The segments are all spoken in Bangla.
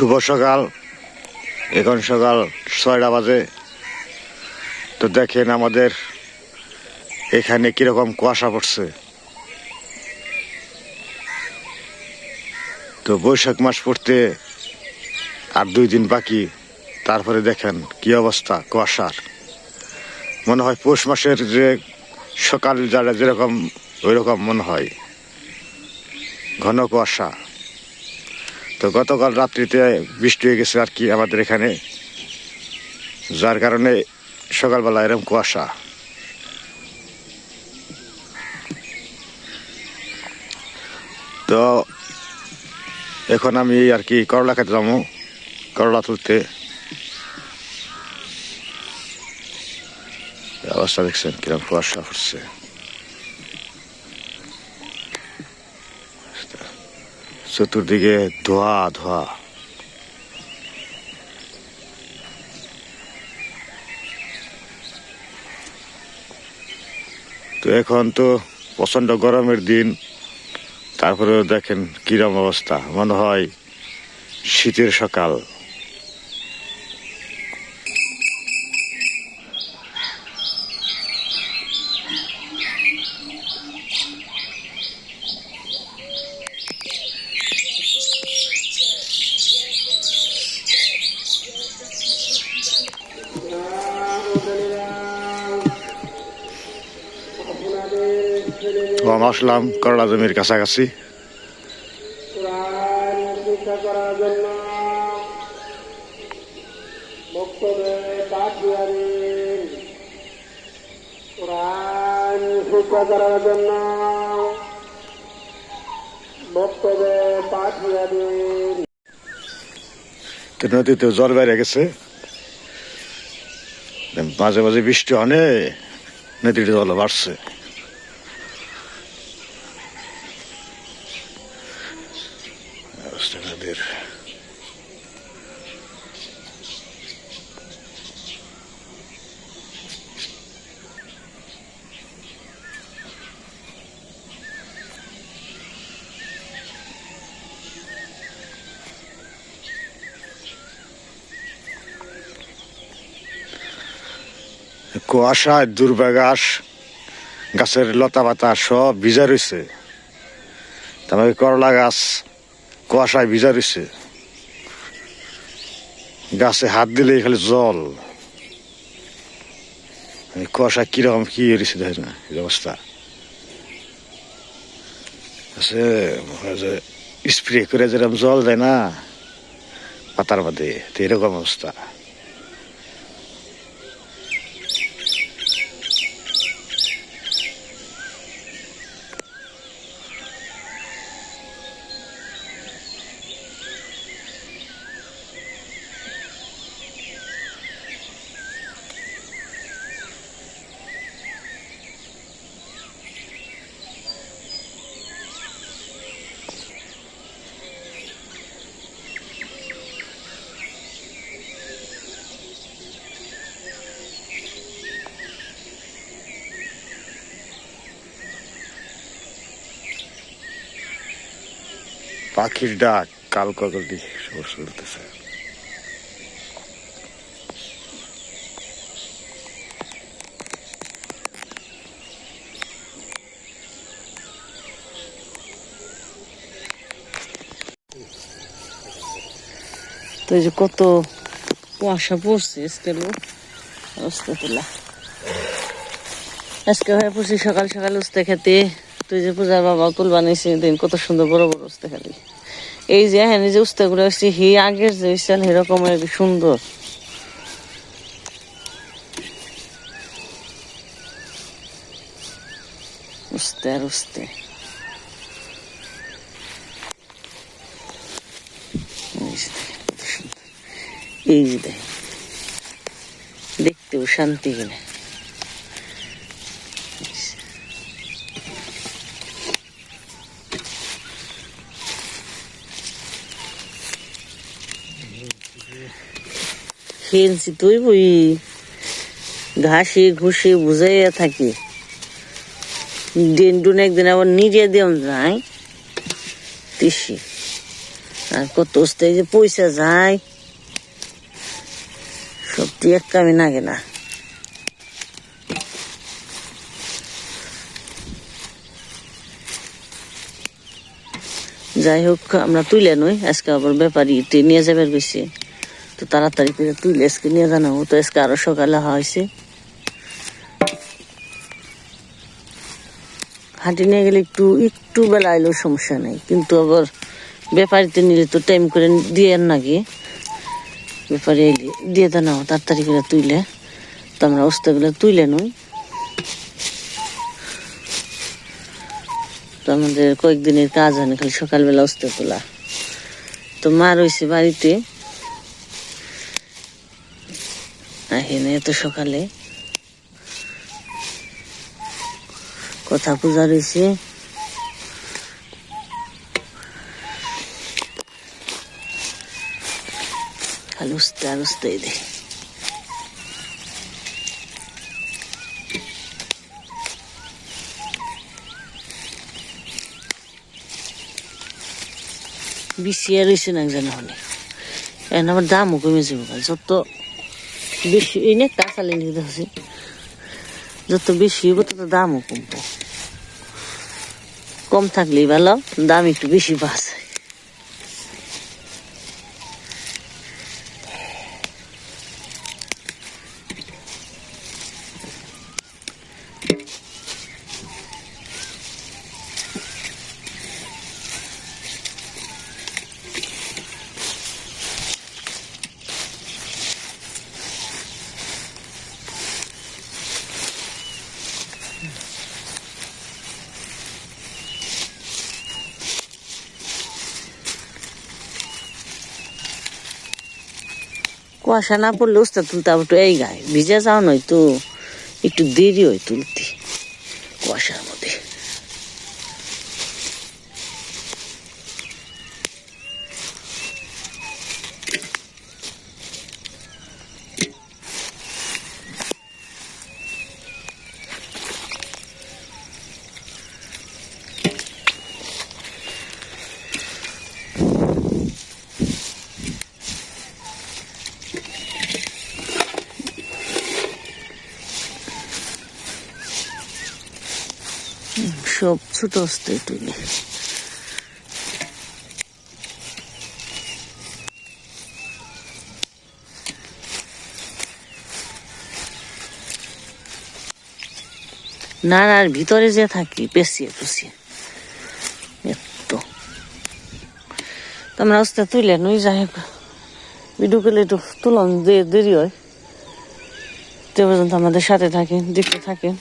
শুভ সকাল। এখন সকাল 6টা বাজে। তো দেখেন আমাদের এখানে কিরকম কুয়াশা পড়ছে। তো বৈশাখ মাস পড়তে আর 2 দিন বাকি, তারপরে দেখেন কি অবস্থা কুয়াশার। মনে হয় পৌষ মাসের যে সকাল যারা যেরকম ওই রকম মনে হয়, ঘন কুয়াশা। তো গতকাল রাত্রিতে বৃষ্টি হয়ে গেছে আর কি আমাদের এখানে, যার কারণে সকালবেলা এরকম কুয়াশা। তো এখন আমি আর কি করলা খেতে যাবো, করলা তুলতে। অবস্থা দেখছেন কিরকম কুয়াশা পড়ছে। চতুর্দিকে ধোয়া ধোয়া। তো এখন তো প্রচন্ড গরমের দিন, তারপরেও দেখেন কিরকম অবস্থা, মনে হয় শীতের সকাল। আমি আসলাম করলা জমির কাছাকাছি। নদীতে জল বেড়ে গেছে, মাঝে মাঝে বৃষ্টি অনেক, নদীতে জল বাড়ছে। নদীর কুয়াশায় দুর্বাঘাস, গাছের লতা পাতা সব ভিজা রয়েছে। তারপরে করলা গাছ কুয়াশায় ভিজা রয়েছে, গাছে হাত দিলে খালি জল। কুয়াশা কিরকম কি রয়েছে দেখেন না, এই অবস্থা আছে। স্প্রে করে যেরকম জল দেয় না পাতার মধ্যে, তো এরকম অবস্থা। পাখির ডাক কাল কগলি শুনতেছে। তো এই যে কত কুয়াশা পড়ছে আজকে, অবস্থা তোলা আজকে হয়ে পড়ছি সকাল সকাল উস্তে খেতে। তুই যে পূজার বাবা তুল বানিয়েছি দিন, কত সুন্দর বড় বড় উস্তে খালি। এই যে হ্যাঁ যে উস্তে গুলো আসছি হি আগের যে ইসাল সেরকম সুন্দর। উস্তে আর উস্তে এই যে দেখ, দেখতেও শান্তি কিনা। খেয়েছি তুই বই ঘাসে ঘুষে বুঝাইয়া থাকি, দিন একদিন আবার নিজে দেন যায় তিসি আর কত উস্তে যে পয়সা যায় সবটি এক কামে লাগে না। যাই হোক আমরা তুলে নই, আজকে আবার ব্যাপারী নিয়ে যাবার গেছে, তো তাড়াতাড়ি করে তুলে আজকে নিয়ে জানাবো। তো আজকে আরো সকালে হয়েছে, হাঁটি নিয়ে গেলে একটু একটু বেলা এলেও সমস্যা নেই, কিন্তু আবার ব্যাপারীতে নিলে তো টাইম করে দিয়ে না গিয়ে ব্যাপারী এলে দিয়ে জানাও তাড়াতাড়ি করে তুলে। তো আমরা ওস্তাগুলো তুলে নই। তো আমাদের কয়েকদিনের কাজ হয় না, খালি সকালবেলা ওস্তা তোলা। তো মা রয়েছে বাড়িতে, আহিনে এত সকালে কথা পূজা রয়েছে। খালি উস্তে আর উস্তেই দে। বিশিয়া রয়েছে না একজন হলে এখন আমার দামও কমে যাবো, যত বেশি এই নে কাঁচালে নিতে হচ্ছে, যত বেশি হইব তত দামও কমবো। কম থাকলেই ভালো, দাম একটু বেশি পাওয়া যায়। কুয়াশা না পড়লে উস্তা তুলতে আবার একটু এই গায়ে ভিজে যাও নয় তো একটু দেরি হয় তুলতে কুয়াশার মধ্যে। সব ছোট অস্তে তুলে নাড়ার ভিতরে যে থাকি পেঁচিয়ে পুষিয়ে এত আমরা অস্তে তুলে নই। যাই হোক ভিডিও করলে একটু তুলন দেরি হয়, যে পর্যন্ত আমাদের সাথে থাকেন দেখতে থাকেন।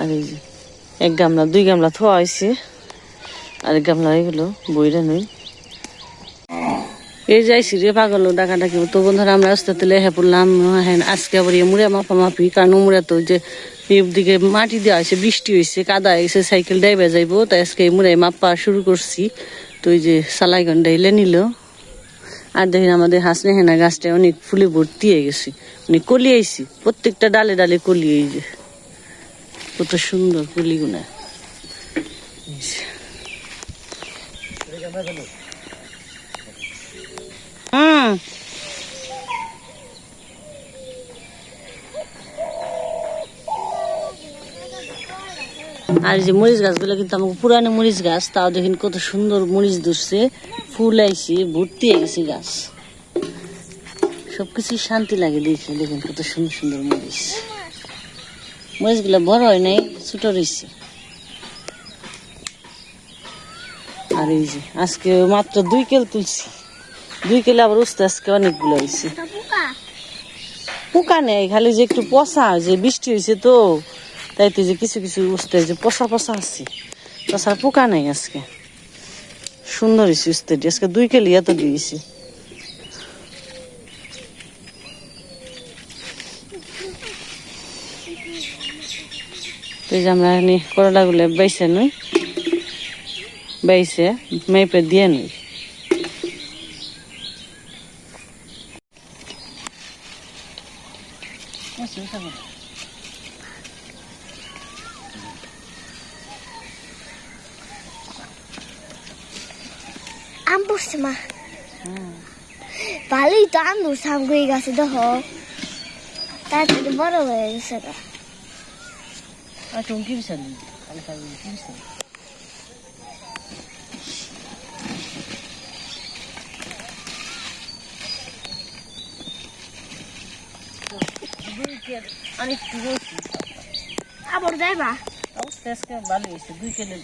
আর এই যে এক গামলা দুই গামলা থোয়া হয়েছে, আর এক গামলা এগুলো বইরা নই। এই যাইছি রে পাগল ডাকাডাকি। তো বন্ধুরা আমরা আস্তে তুলে হ্যাঁ পড়লাম। হ্যাঁ আজকে আবার মুড়ে মাপি, কারণ মুড়ে তো যে দিকে মাটি দেওয়া হয়েছে, বৃষ্টি হয়েছে, কাদা হয়েছে, সাইকেল ডাইবে যাইবো, তাই আজকে মুড়ে মাপা শুরু করছি। তো এই যে সালাই গন্ডা এলে নিল। আর দেখেন আমাদের হাসনে হেনা গাছটা অনেক ফুলে ভর্তি হয়ে গেছে, অনেক কলি আইছি, প্রত্যেকটা ডালে ডালে কলি। এই যে কত সুন্দর কলিগুনা। আর যে মরিচ গাছগুলো কিন্তু আমাকে পুরানো মরিচ গাছ, তাও দেখেন কত সুন্দর মরিচ ধরছে, ফুল আইছে, ভর্তি হয়ে গেছে গাছ। সবকিছু শান্তি লাগে দেখে। দেখেন কত সুন্দর সুন্দর মরিচ, মরিচগুলো বড় হয় নাই, ছোট রয়েছে। আর এই যে আজকে মাত্র 2 কেল তুলছি, 2 কেলে আবার উঠতে আজকে অনেকগুলো হয়েছে। পোকা নেই, খালি যে একটু পচা, যে বৃষ্টি হয়েছে তো তাইতে যে কিছু কিছু উঠতে যে পচা পচা আছে, তাছাড়া পোকা নেই। আজকে সুন্দর হয়েছে উঠতে, আজকে 2 কেলি এত দিয়েছি। তো এই যে আমরা করলাগুলো বাইছে নই, বাইছে মেপে দিয়ে নই। আম পড়ছে গেছে মা ভালোই তো আন্দুর সাম হয়ে গেছে দেখো তাড়াতাড়ি বড় হয়ে গেছে গা আর তুমি কি বিছালি কালি কালি কি বিছালি অনেক আবার যাইবা অবস্থা আজকে ভালো হয়েছে 2 কিলো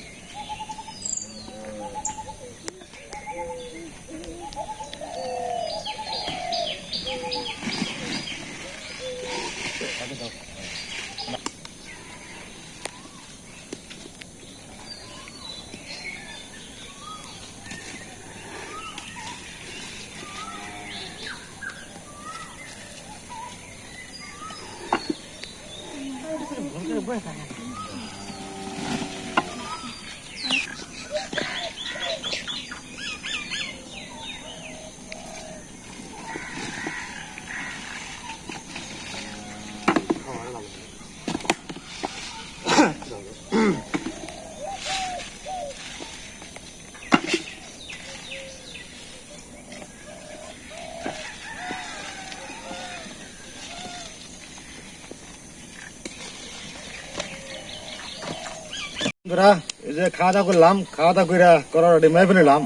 বন্ধুরা এই যে খাওয়া দাওয়া করলাম খাওয়া দাওয়া করে করার রেডি মেয়ে নিলাম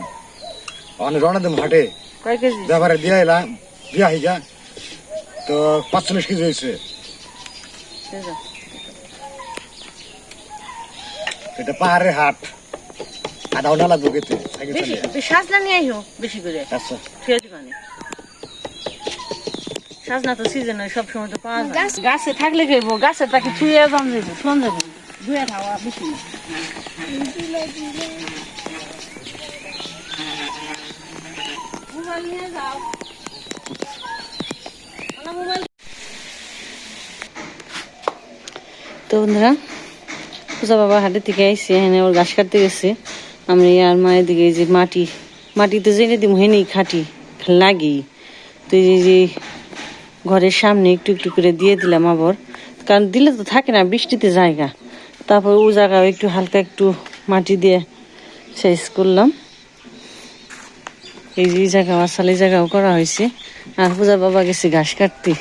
অনেক রওনা দিম হাটে কয় কেজি ব্যাপারে দিয়ে এলাম দিয়া হইয়া তো 45 কেজি হয়েছে এটা পাহাড়ের হাট আধা ঘন্টা লাগবে খেতে সাইকেল বেশি চালিয়ে। সাজনা নিয়ে আইও বেশি করে আচ্ছা ঠিক আছে মানে সাজনা তো সিজন হয় সব সময় তো পাওয়া যায় গাছে থাকলে খাইব গাছে তাকে ছুঁয়ে যাম যাইব ফোন যাবো ধুয়ে খাওয়া বেশি না। মোবাইল নিয়ে যাও মোবাইল তো বন্ধুরা পূজা বাবা হাটের থেকে আইসি এখানে ওর ঘাস কাটতে গেছে আমরা আর মায়ের দিকে এই যে মাটিতে জেনে দিব হেনেই খাটি লাগি তো এই যে ঘরের সামনে একটু একটু করে দিয়ে দিলাম আবার কারণ দিলে তো থাকে না বৃষ্টিতে জায়গা তারপর ও জায়গাও একটু হালকা একটু মাটি দিয়ে সাইজ করলাম এই যে জায়গা আসালে জায়গাও করা হয়েছে আর পূজা বাবা গেছে ঘাস কাটতে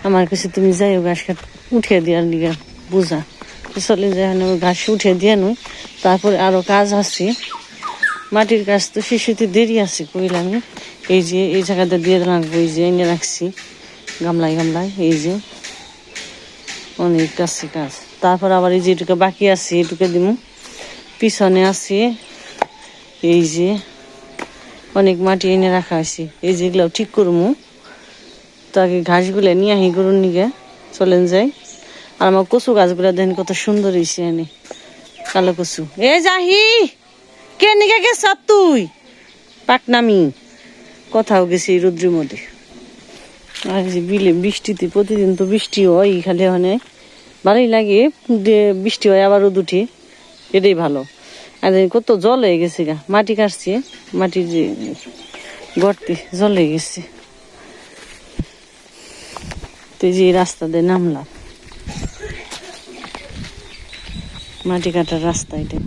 আমার কাছে তুমি যাইও ঘাস কাট উঠিয়ে দেওয়ার লিগা বুঝা চলে যায় ঘাস উঠে দিয়ে নই তারপরে আরো কাজ আছে মাটির কাজ তো শিশুতে দেরি আছে কইলাম এই যে এই জায়গাটা দিয়ে রাখবো এই যে এনে রাখছি গামলায় গামলায় এই যে অনেক আছে কাজ তারপর আবার এই যে এটুকু বাকি আছে এটুকু দিব পিছনে আছে এই যে অনেক মাটি এনে রাখা হয়েছে এই যেগুলো ঠিক করবো তো আগে ঘাসগুলো নিয়ে আহি গরুর নিগে চলেন যাই আর আমার কচু গাছগুলো দেখেন কত সুন্দর হয়েছে এনে কালো কচু এ যাহি কে নিকে গেছ তুই পাকনামি কোথাও গেছি রুদ্রের মধ্যে আর যে বিলে বৃষ্টিতে প্রতিদিন তো বৃষ্টি হয় খালি ওখানে ভালোই লাগে বৃষ্টি হয় আবার রোদ উঠে এটাই ভালো আর কত জল হয়ে গেছে গা মাটি কাটছে মাটির যে গর্তে জল হয়ে গেছে তো এই যে রাস্তা দিয়ে নামলাম মাটি কাটার রাস্তা এটা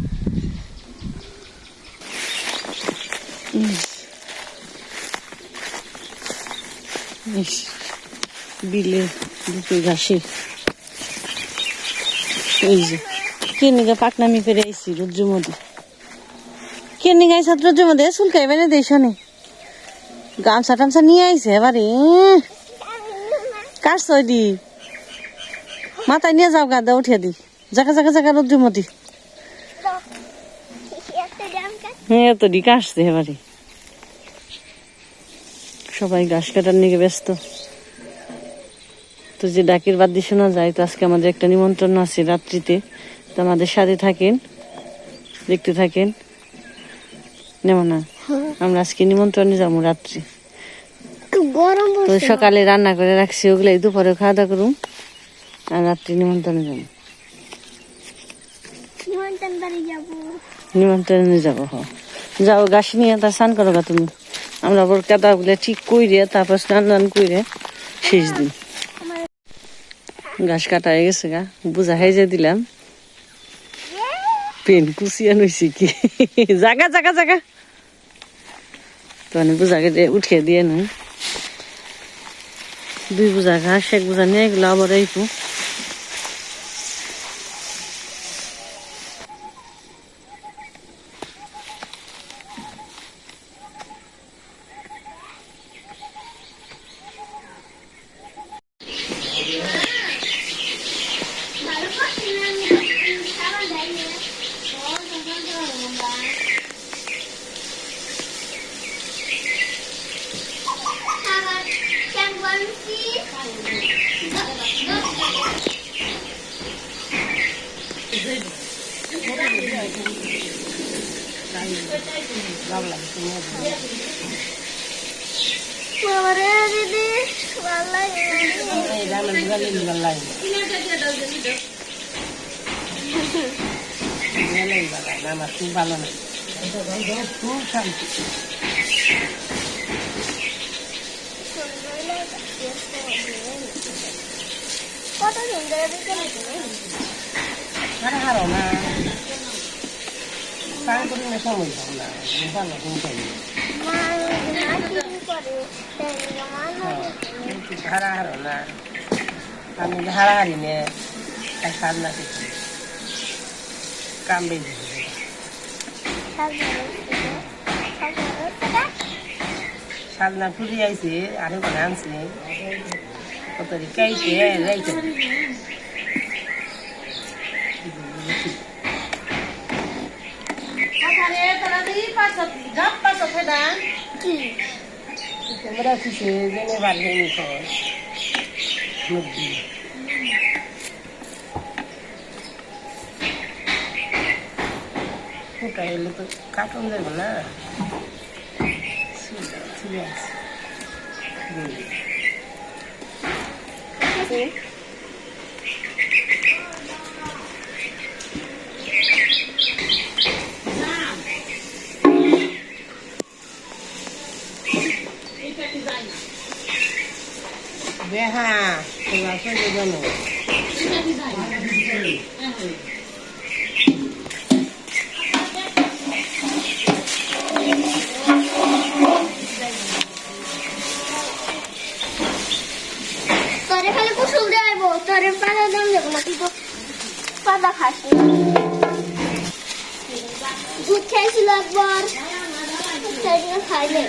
বিলে দুটো ঘাসে এই যে কে নিগা পাকনামি করে আইসি রুদ্রের মধ্যে কে নিগা আইসা রুদ্রের মধ্যে চুলকাই বেনে দেশ নে গামছা টামছা নিয়ে আইছে এবারে কার সইদি মাথায় নিয়ে যাও গাদা উঠিয়ে দি জায়গা জায়গা জায়গা রুদ্রের মধ্যে হ্যাঁ তো দিকে আসছে এবারে সবাই ঘাস কাটার নিকে ব্যস্ত তো যে ডাকের বাদ্যি শোনা যায় তো আজকে আমাদের একটা নিমন্ত্রণ আছে রাত্রিতে তো আমাদের সাথে থাকেন দেখতে থাকেন নেব না আমরা আজকে নিমন্ত্রণে যাবো রাত্রি গরম তো সকালে রান্না করে রাখছি ওগুলাই দুপুরে খাওয়া দাওয়া করুম আর রাত্রি নিমন্ত্রণে যাবো নিমন্ত্রণে যাবো হ যাও গাছ নিয়ে তা স্নান করো গা তুমি আমরা আবার কাদা গুলো ঠিক কইরে তারপর স্নান টান কইরে শেষ দিন ঘাস কাটা হয়ে গেছে গা বুঝা হেজে দিলাম পেন কুচিয়া নইছি কি জাগা জাগা জাগা তো আমি বোঝাকে দিয়ে উঠিয়ে দিয়ে নি 2 বোঝা ঘাস 1 বোঝা নিয়ে গেলো আবার এইটু দিদি ভালো লাগে খুব ভালো না খুব শান্তি কত সুন্দর হারো না কাম করি না সময় পাও না ভালো কিন্তু হারো না আমি হারাহারি নে সামনা কিছু কাম বেশি সামনা ফুরি আইছে আরো করে আনছি কত কাইতে রাইতে তোমরা কিছু জেনে বাড়ি খবর ফুটা এলে তো কাটন দেবো না ঠিক আছে হ্যাঁ তোমরা সঙ্গে জানো তোরে খালি কুসুম দেবো তোরে পাতা দাম দেবো না তুই তো পাতা খাস দুধ খাইছিল একবার খাইলে